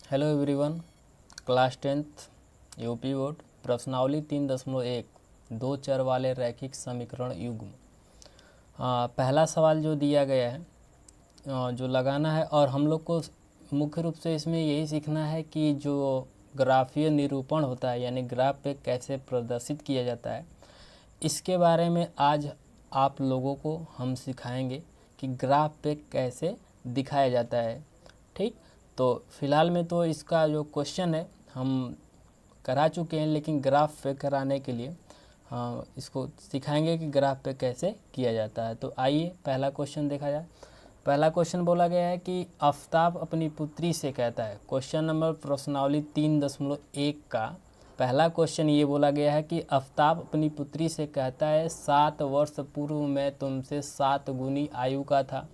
Hello everyone. Class 10th UP board प्रश्नावली 3.1 दो चर वाले रैखिक समीकरण युग्म। पहला सवाल जो दिया गया है जो लगाना है, और हम लोग को मुख्य रूप से इसमें यही सीखना है कि जो ग्राफीय निरूपण होता है यानी ग्राफ पे कैसे प्रदर्शित किया जाता है, इसके बारे में आज आप लोगों को हम सिखाएंगे कि ग्राफ पे कैसे दिखाया जाता है। ठीक, तो फिलहाल में तो इसका जो क्वेश्चन है हम करा चुके हैं, लेकिन ग्राफ पे कराने के लिए इसको सिखाएंगे कि ग्राफ पे कैसे किया जाता है। तो आइए पहला क्वेश्चन देखा जाए। पहला क्वेश्चन बोला गया है कि आफताब अपनी पुत्री से कहता है। क्वेश्चन नंबर प्रश्नावली 3.1 का पहला क्वेश्चन ये बोला गया है कि आफताब अपनी पुत्री से कहता है 7 वर्ष पूर्व मैं तुमसे 7 गुनी आयु का था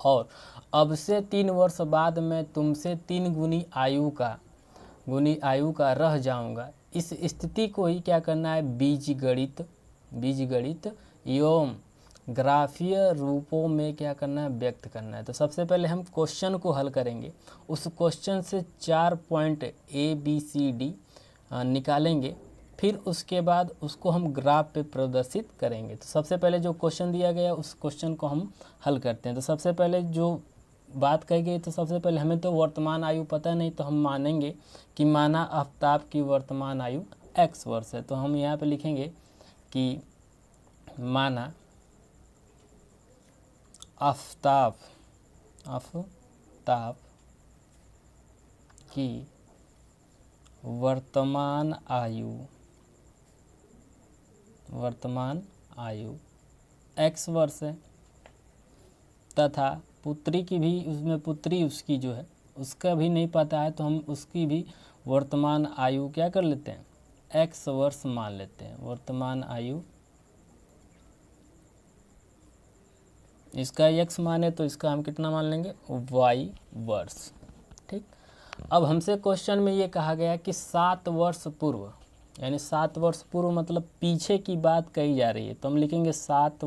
और अब से 3 वर्ष बाद मैं तुमसे 3 गुनी आयु का रह जाऊंगा। इस स्थिति को ही क्या करना है, बीजगणित एवं ग्राफीय रूपों में क्या करना है, व्यक्त करना है। तो सबसे पहले हम क्वेश्चन को हल करेंगे। उस क्वेश्चन से 4 पॉइंट ABCD निकालेंगे, फिर उसके बाद उसको हम ग्राफ पे प्रदर्शित करेंगे। तो सबसे पहले जो क्वेश्चन दिया गया उस क्वेश्चन को हम हल करते हैं। तो सबसे पहले जो बात कही गई, तो सबसे पहले हमें तो वर्तमान आयु पता नहीं, तो हम मानेंगे कि माना आफताब की वर्तमान आयु x वर्ष है। तो हम यहाँ पे लिखेंगे कि माना आफताब की वर्तमान आयु x वर्ष है तथा पुत्री की भी, उसमें पुत्री उसकी जो है उसका भी नहीं पता है, तो हम उसकी भी वर्तमान आयु क्या कर लेते हैं, x वर्ष मान लेते हैं। वर्तमान आयु इसका x माने तो इसका हम कितना मान लेंगे, y वर्ष। ठीक, अब हमसे क्वेश्चन में ये कहा गया कि 7 वर्ष पूर्व, यानी 7 वर्ष पूर्व मतलब पीछे की बात कही जा रही है। तो हम लिखेंगे 7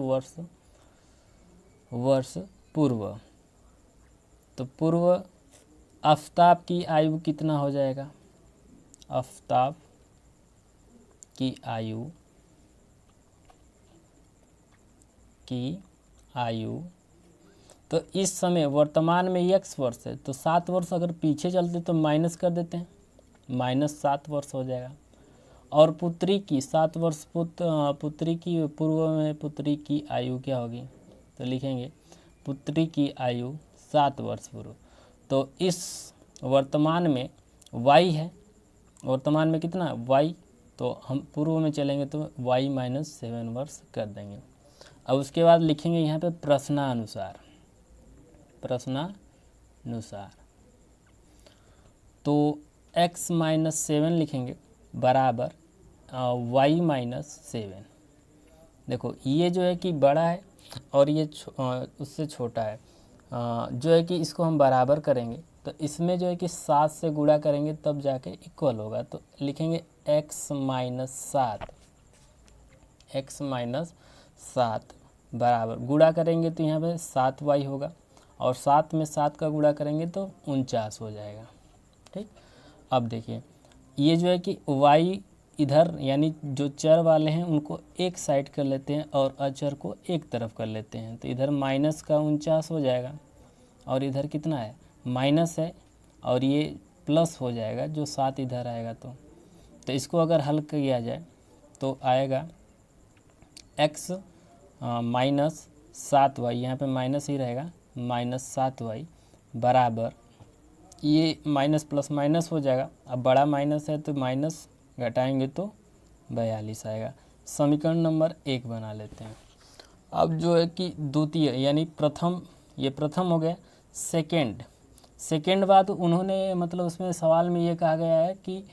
वर्ष पूर्व। तो पूर्व आफताब की आयु कितना हो जाएगा, आफताब की आयु तो इस समय वर्तमान में x वर्ष है, तो 7 वर्ष अगर पीछे चलते तो माइनस कर देते हैं, -7 वर्ष हो जाएगा। और पुत्री की 7 वर्ष पुत्री की पूर्व में पुत्री की आयु क्या होगी, तो लिखेंगे पुत्री की आयु 7 वर्ष पूर्व। तो इस वर्तमान में y है, वर्तमान में कितना y, तो हम पूर्व में चलेंगे तो y -7 वर्ष कर देंगे। अब उसके बाद लिखेंगे यहाँ पे प्रश्नानुसार। तो x -7 लिखेंगे बराबर y -7। देखो ये जो है कि बड़ा है और ये उससे छोटा है, जो है कि इसको हम बराबर करेंगे तो इसमें जो है कि 7 से गुणा करेंगे तब जाके इक्वल होगा। तो लिखेंगे x -7 बराबर, गुणा करेंगे तो यहाँ पे 7y होगा और 7 में 7 का गुणा करेंगे तो 49 हो जाएगा। ठीक, अब देखिए ये जो है कि y इधर यानी जो चर वाले हैं उनको एक साइड कर लेते हैं और अचर को एक तरफ कर लेते हैं। तो इधर माइनस का 49 हो जाएगा और इधर कितना है, माइनस है, और ये प्लस हो जाएगा जो 7 इधर आएगा। तो इसको अगर हल किया जाए तो आएगा x -7y, यहाँ पे माइनस ही रहेगा, -7y बराबर, ये माइनस प्लस माइनस हो जाएगा। अब बड़ा माइनस है तो माइनस घटाएंगे तो 42 आएगा। समीकरण नंबर 1 बना लेते हैं। अब जो है कि द्वितीय यानी प्रथम, ये प्रथम हो गया। सेकेंड बात उन्होंने, मतलब उसमें सवाल में ये कहा गया है कि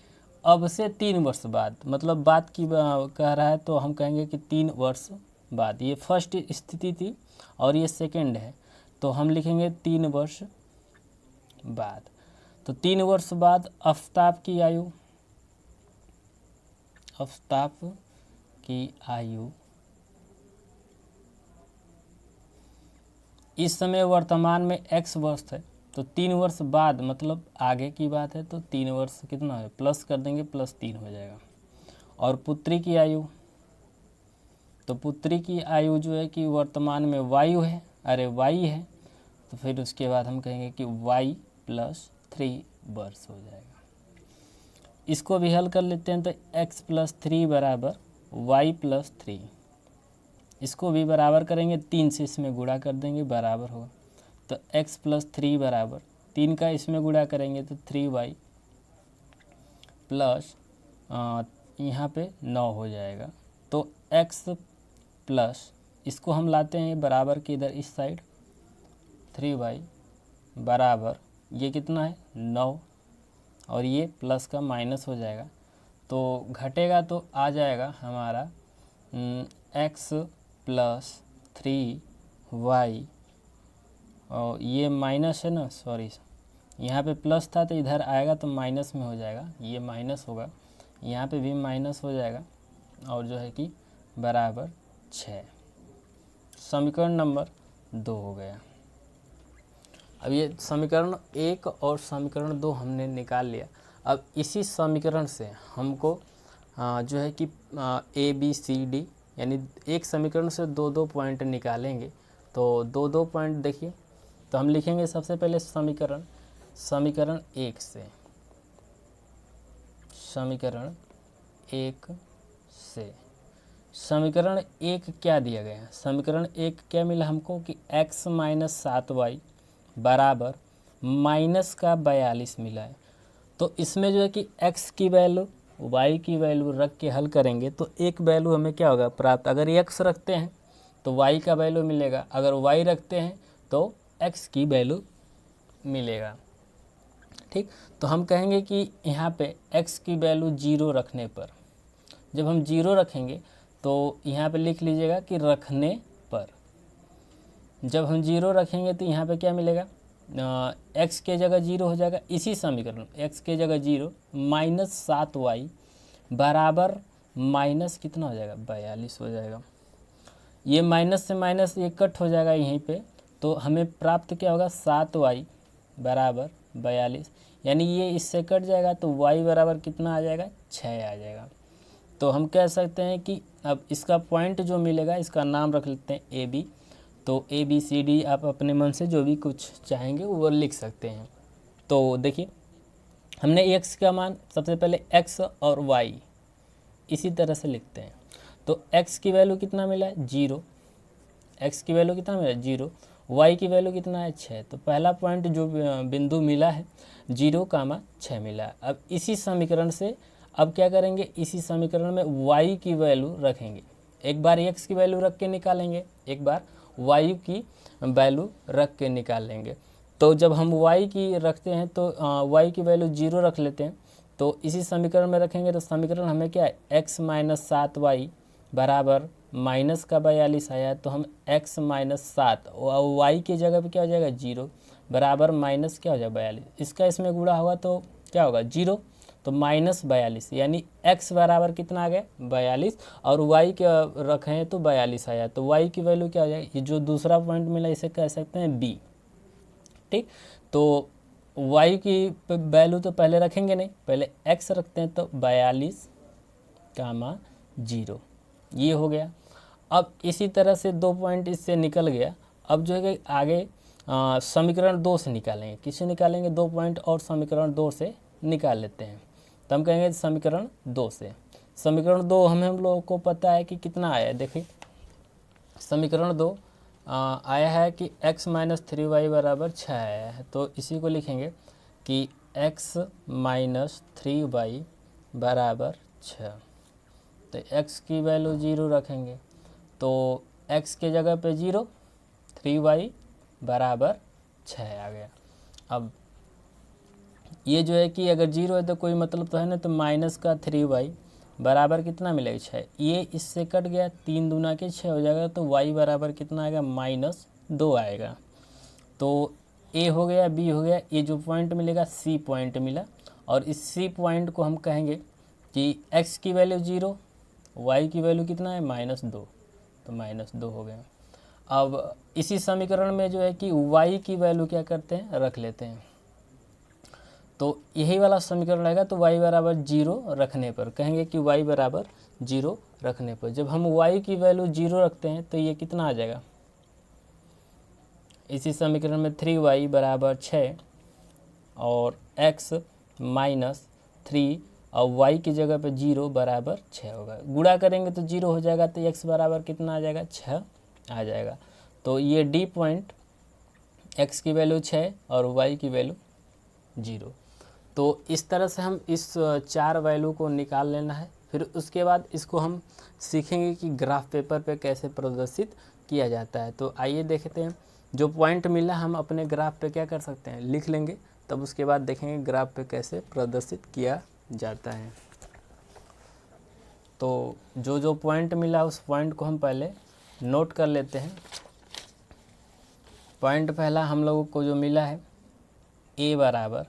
अब से 3 वर्ष बाद, मतलब बात की कह रहा है, तो हम कहेंगे कि 3 वर्ष बाद। ये फर्स्ट स्थिति थी और ये सेकेंड है, तो हम लिखेंगे 3 वर्ष बाद। तो 3 वर्ष बाद आफताब की आयु इस समय वर्तमान में x वर्ष है, तो 3 वर्ष बाद मतलब आगे की बात है, तो 3 वर्ष कितना है, प्लस कर देंगे, +3 हो जाएगा। और पुत्री की आयु, तो पुत्री की आयु जो है कि वर्तमान में वायु है, अरे वाई है, तो फिर उसके बाद हम कहेंगे कि y + 3 वर्ष हो जाएगा। इसको भी हल कर लेते हैं, तो x + 3 बराबर y + 3, इसको भी बराबर करेंगे, 3 से इसमें गुणा कर देंगे, बराबर होगा। तो x + 3 बराबर 3 का इसमें गुणा करेंगे तो 3y प्लस यहाँ पे 9 हो जाएगा। तो x प्लस इसको हम लाते हैं बराबर के इधर इस साइड, 3y बराबर ये कितना है 9, और ये प्लस का माइनस हो जाएगा, तो घटेगा तो आ जाएगा हमारा x + 3y, और ये माइनस है ना, सॉरी यहाँ पे प्लस था तो इधर आएगा तो माइनस में हो जाएगा, ये माइनस होगा, यहाँ पे भी माइनस हो जाएगा, और जो है कि बराबर 6। समीकरण नंबर 2 हो गया। अब ये समीकरण 1 और समीकरण 2 हमने निकाल लिया। अब इसी समीकरण से हमको जो है कि A B C D यानी एक समीकरण से 2-2 पॉइंट निकालेंगे। तो 2-2 पॉइंट देखिए, तो हम लिखेंगे सबसे पहले समीकरण 1 से, समीकरण 1 से समीकरण 1 क्या दिया गया है, समीकरण 1 क्या मिला हमको कि x - 7y बराबर -42 मिला है। तो इसमें जो है कि x की वैल्यू y की वैल्यू रख के हल करेंगे तो एक वैल्यू हमें क्या होगा प्राप्त। अगर x रखते हैं तो y का वैल्यू मिलेगा, अगर y रखते हैं तो x की वैल्यू मिलेगा। ठीक, तो हम कहेंगे कि यहाँ पे x की वैल्यू 0 रखने पर, जब हम 0 रखेंगे तो यहाँ पे लिख लीजिएगा कि रखने पर, जब हम 0 रखेंगे तो यहाँ पे क्या मिलेगा, x के जगह 0 हो जाएगा। इसी समीकरण x के जगह 0 -7y बराबर माइनस कितना हो जाएगा 42 हो जाएगा। ये माइनस से माइनस ये कट हो जाएगा यहीं पे, तो हमें प्राप्त क्या होगा 7y बराबर 42, यानी ये इससे कट जाएगा तो y बराबर कितना आ जाएगा 6 आ जाएगा। तो हम कह सकते हैं कि अब इसका पॉइंट जो मिलेगा इसका नाम रख लेते हैं AB। तो ABCD आप अपने मन से जो भी कुछ चाहेंगे वो लिख सकते हैं। तो देखिए हमने x का मान सबसे पहले x और y इसी तरह से लिखते हैं। तो x की वैल्यू कितना मिला है 0, x की वैल्यू कितना मिला है 0, y की वैल्यू कितना है 6। तो पहला पॉइंट जो बिंदु मिला है 0,6 मिला है। अब इसी समीकरण से अब क्या करेंगे, इसी समीकरण में y की वैल्यू रखेंगे, एक बार x की वैल्यू रख के निकालेंगे, एक बार y की वैल्यू रख के निकालेंगे। तो जब हम y की रखते हैं तो y की वैल्यू 0 रख लेते हैं, तो इसी समीकरण में रखेंगे। तो समीकरण हमें क्या है x - 7y बराबर माइनस का 42 आया, तो हम x - 7 और y की जगह पे क्या हो जाएगा 0 बराबर माइनस क्या हो जाएगा 42, इसका इसमें गुणा होगा तो क्या होगा 0, तो -42 यानी x बराबर कितना आ गया 42, और y के रखें तो 42 आया, तो y की वैल्यू क्या हो जाएगी, ये जो दूसरा पॉइंट मिला इसे कह सकते हैं b। ठीक, तो y की वैल्यू तो पहले रखेंगे नहीं, पहले x रखते हैं, तो 42,0 ये हो गया। अब इसी तरह से 2 पॉइंट इससे निकल गया। अब जो है आगे समीकरण 2 से निकालेंगे, किससे निकालेंगे 2 पॉइंट और समीकरण 2 से निकाल लेते हैं। तो हम कहेंगे समीकरण 2 से, समीकरण 2 हम लोगों को पता है कि कितना आया है। देखिए समीकरण 2 आया है कि x - 3y बराबर 6 आया है, तो इसी को लिखेंगे कि x - 3y बराबर 6। तो x की वैल्यू 0 रखेंगे, तो x के जगह पे 0, 3y बराबर 6 आ गया। अब ये जो है कि अगर 0 है तो कोई मतलब तो है ना, तो माइनस का 3y बराबर कितना मिलेगा 6, ये इससे कट गया, 3 दूना के 6 हो जाएगा, तो y बराबर कितना आएगा -2 आएगा। तो a हो गया, b हो गया, ये जो पॉइंट मिलेगा c पॉइंट मिला, और इस c पॉइंट को हम कहेंगे कि x की वैल्यू 0, y की वैल्यू कितना है -2, तो -2 हो गया। अब इसी समीकरण में जो है कि y की वैल्यू क्या करते हैं, रख लेते हैं। तो यही वाला समीकरण रहेगा। तो y बराबर 0 रखने पर कहेंगे कि y बराबर 0 रखने पर जब हम y की वैल्यू 0 रखते हैं तो ये कितना आ जाएगा, इसी समीकरण में 3y बराबर 6 और x माइनस 3 और y की जगह पे 0 बराबर 6 होगा। गुणा करेंगे तो 0 हो जाएगा, तो x बराबर कितना आ जाएगा, 6 आ जाएगा। तो ये डी पॉइंट x की वैल्यू 6 और y की वैल्यू 0। तो इस तरह से हम इस 4 वैल्यू को निकाल लेना है। फिर उसके बाद इसको हम सीखेंगे कि ग्राफ पेपर पे कैसे प्रदर्शित किया जाता है। तो आइए देखते हैं, जो पॉइंट मिला हम अपने ग्राफ पे क्या कर सकते हैं, लिख लेंगे। तब उसके बाद देखेंगे ग्राफ पे कैसे प्रदर्शित किया जाता है। तो जो जो पॉइंट मिला उस पॉइंट को हम पहले नोट कर लेते हैं। पॉइंट पहला हम लोगों को जो मिला है ए बराबर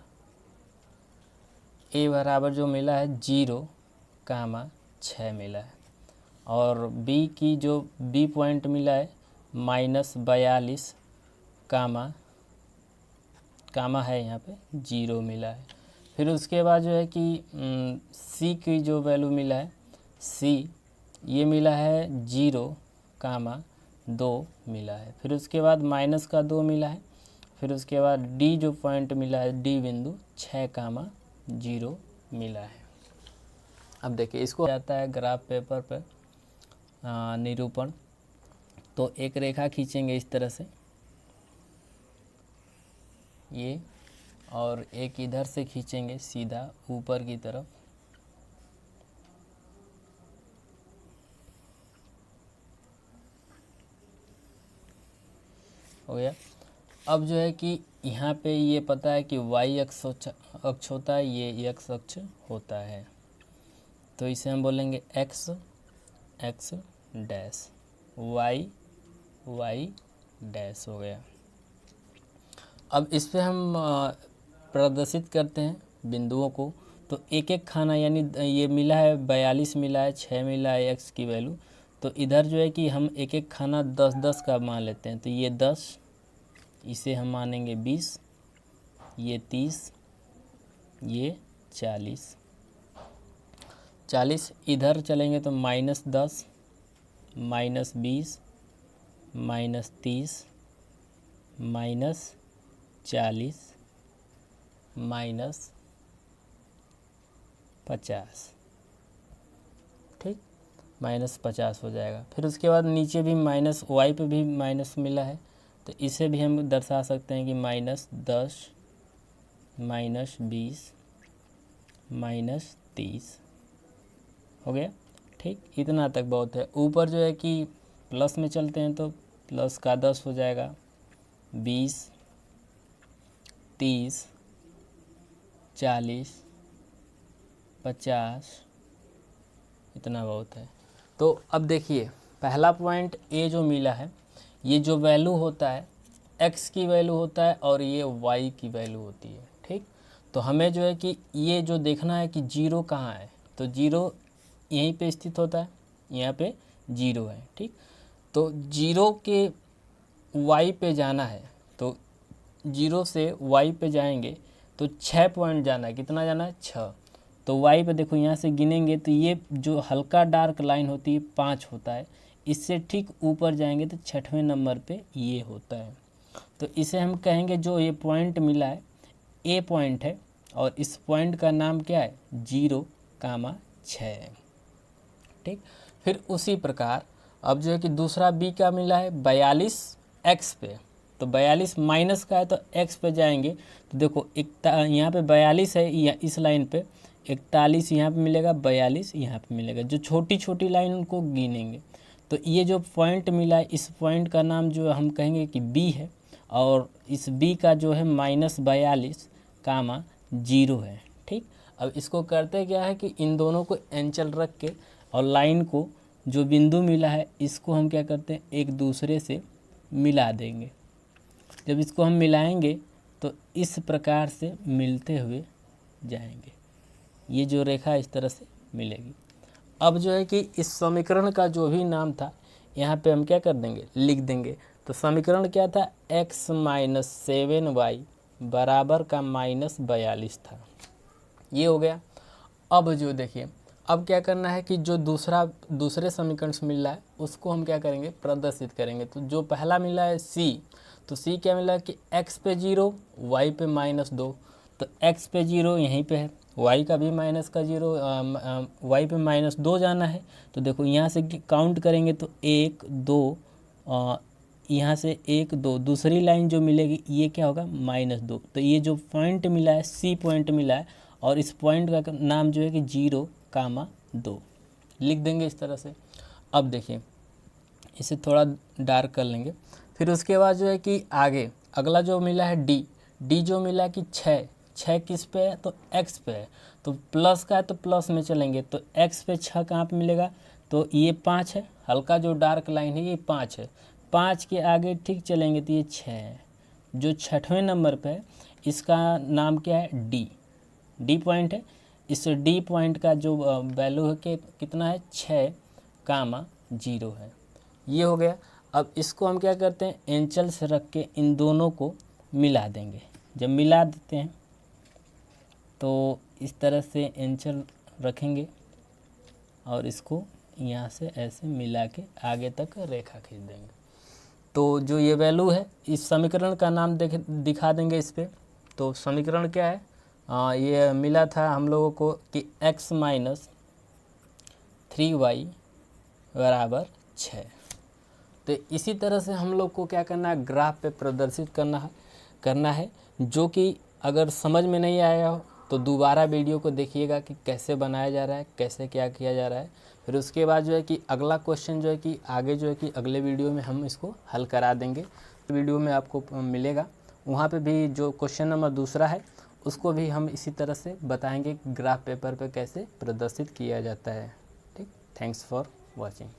जो मिला है 0,6 मिला है। और बी की जो बी पॉइंट मिला है -42 कामा है यहाँ पे 0 मिला है। फिर उसके बाद जो है कि सी की जो वैल्यू मिला है, सी ये मिला है 0,2 मिला है। फिर उसके बाद -2 मिला है। फिर उसके बाद डी जो पॉइंट मिला है, डी बिंदु 6,0 मिला है। अब देखिए इसको आता है ग्राफ पेपर पर निरूपण। तो एक रेखा खींचेंगे इस तरह से ये, और एक इधर से खींचेंगे सीधा ऊपर की तरफ। हो गया। अब जो है कि यहाँ पे ये पता है कि y अक्ष होता है, ये x अक्ष होता है। तो इसे हम बोलेंगे x डैश, y डैश हो गया। अब इस पे हम प्रदर्शित करते हैं बिंदुओं को। तो एक एक खाना, यानी ये मिला है 42 मिला है, 6 मिला है x की वैल्यू। तो इधर जो है कि हम एक एक खाना 10-10 का मान लेते हैं। तो ये 10, इसे हम मानेंगे 20, ये 30, ये 40। इधर चलेंगे तो -10, -20, -30, -40, -50। ठीक, -50 हो जाएगा। फिर उसके बाद नीचे भी माइनस, वाई पे भी माइनस मिला है। तो इसे भी हम दर्शा सकते हैं कि -10, -20, -30 हो गया। ठीक, इतना तक बहुत है। ऊपर जो है कि प्लस में चलते हैं तो प्लस का 10 हो जाएगा, 20, 30, 40, 50, इतना बहुत है। तो अब देखिए पहला पॉइंट ए जो मिला है, ये जो वैल्यू होता है x की वैल्यू होता है और ये y की वैल्यू होती है। ठीक, तो हमें जो है कि ये जो देखना है कि 0 कहाँ है। तो 0 यहीं पे स्थित होता है, यहाँ पे 0 है। ठीक, तो 0 के y पे जाना है। तो 0 से y पे जाएंगे तो 6 पॉइंट जाना है। कितना जाना है, 6। तो y पे देखो, यहाँ से गिनेंगे तो ये जो हल्का डार्क लाइन होती है 5 होता है। इससे ठीक ऊपर जाएंगे तो 6वें नंबर पे ये होता है। तो इसे हम कहेंगे, जो ये पॉइंट मिला है ए पॉइंट है, और इस पॉइंट का नाम क्या है, 0,6। ठीक, फिर उसी प्रकार अब जो है कि दूसरा बी का मिला है 42 एक्स पे। तो 42 माइनस का है तो एक्स पे जाएंगे तो देखो यहाँ पे 42 है, इस लाइन पे 41 यहाँ पे मिलेगा, 42 यहाँ पे मिलेगा। जो छोटी छोटी लाइन उनको गिनेंगे। तो ये जो पॉइंट मिला है, इस पॉइंट का नाम जो हम कहेंगे कि बी है, और इस बी का जो है -42,0 है। ठीक, अब इसको करते क्या है कि इन दोनों को एंचल रख के और लाइन को, जो बिंदु मिला है इसको हम क्या करते हैं, एक दूसरे से मिला देंगे। जब इसको हम मिलाएंगे तो इस प्रकार से मिलते हुए जाएंगे। ये जो रेखा इस तरह से मिलेगी। अब जो है कि इस समीकरण का जो भी नाम था, यहाँ पे हम क्या कर देंगे, लिख देंगे। तो समीकरण क्या था, x माइनस 7y बराबर का माइनस 42 था। ये हो गया। अब जो देखिए, अब क्या करना है कि जो दूसरे समीकरण से मिल रहा है उसको हम क्या करेंगे, प्रदर्शित करेंगे। तो जो पहला मिला है c, तो c क्या मिला कि x पे 0 y पे -2। तो x पे 0 यहीं पे है, y का भी माइनस का 0 y पे -2 जाना है। तो देखो यहाँ से काउंट करेंगे तो 1 2, यहाँ से 1 2, दूसरी लाइन जो मिलेगी ये क्या होगा, -2। तो ये जो पॉइंट मिला है, सी पॉइंट मिला है, और इस पॉइंट का नाम जो है कि 0,2 लिख देंगे इस तरह से। अब देखिए इसे थोड़ा डार्क कर लेंगे। फिर उसके बाद जो है कि आगे अगला जो मिला है डी जो मिला कि 6 किस पे है, तो x पे है। तो प्लस का है तो प्लस में चलेंगे, तो x पे 6 कहाँ पे मिलेगा, तो ये 5 है, हल्का जो डार्क लाइन है ये 5 है। 5 के आगे ठीक चलेंगे तो ये 6 है। जो 6वें नंबर पे है इसका नाम क्या है, डी पॉइंट है। इस डी पॉइंट का जो वैल्यू है कि कितना है, 6,0 है। ये हो गया। अब इसको हम क्या करते हैं, एंचल से रख के इन दोनों को मिला देंगे। जब मिला देते हैं तो इस तरह से एंचल रखेंगे और इसको यहाँ से ऐसे मिला के आगे तक रेखा खींच देंगे। तो जो ये वैल्यू है इस समीकरण का नाम दिखा देंगे इस पर। तो समीकरण क्या है, ये मिला था हम लोगों को कि x माइनस 3y बराबर 6। तो इसी तरह से हम लोग को क्या करना है, ग्राफ पे प्रदर्शित करना है। जो कि अगर समझ में नहीं आया हो तो दोबारा वीडियो को देखिएगा कि कैसे बनाया जा रहा है, कैसे क्या किया जा रहा है। फिर उसके बाद जो है कि अगला क्वेश्चन जो है कि आगे जो है कि अगले वीडियो में हम इसको हल करा देंगे। वीडियो में आपको मिलेगा, वहाँ पे भी जो क्वेश्चन नंबर दूसरा है उसको भी हम इसी तरह से बताएंगे ग्राफ पेपर पे कैसे प्रदर्शित किया जाता है। ठीक, थैंक्स फॉर वॉचिंग।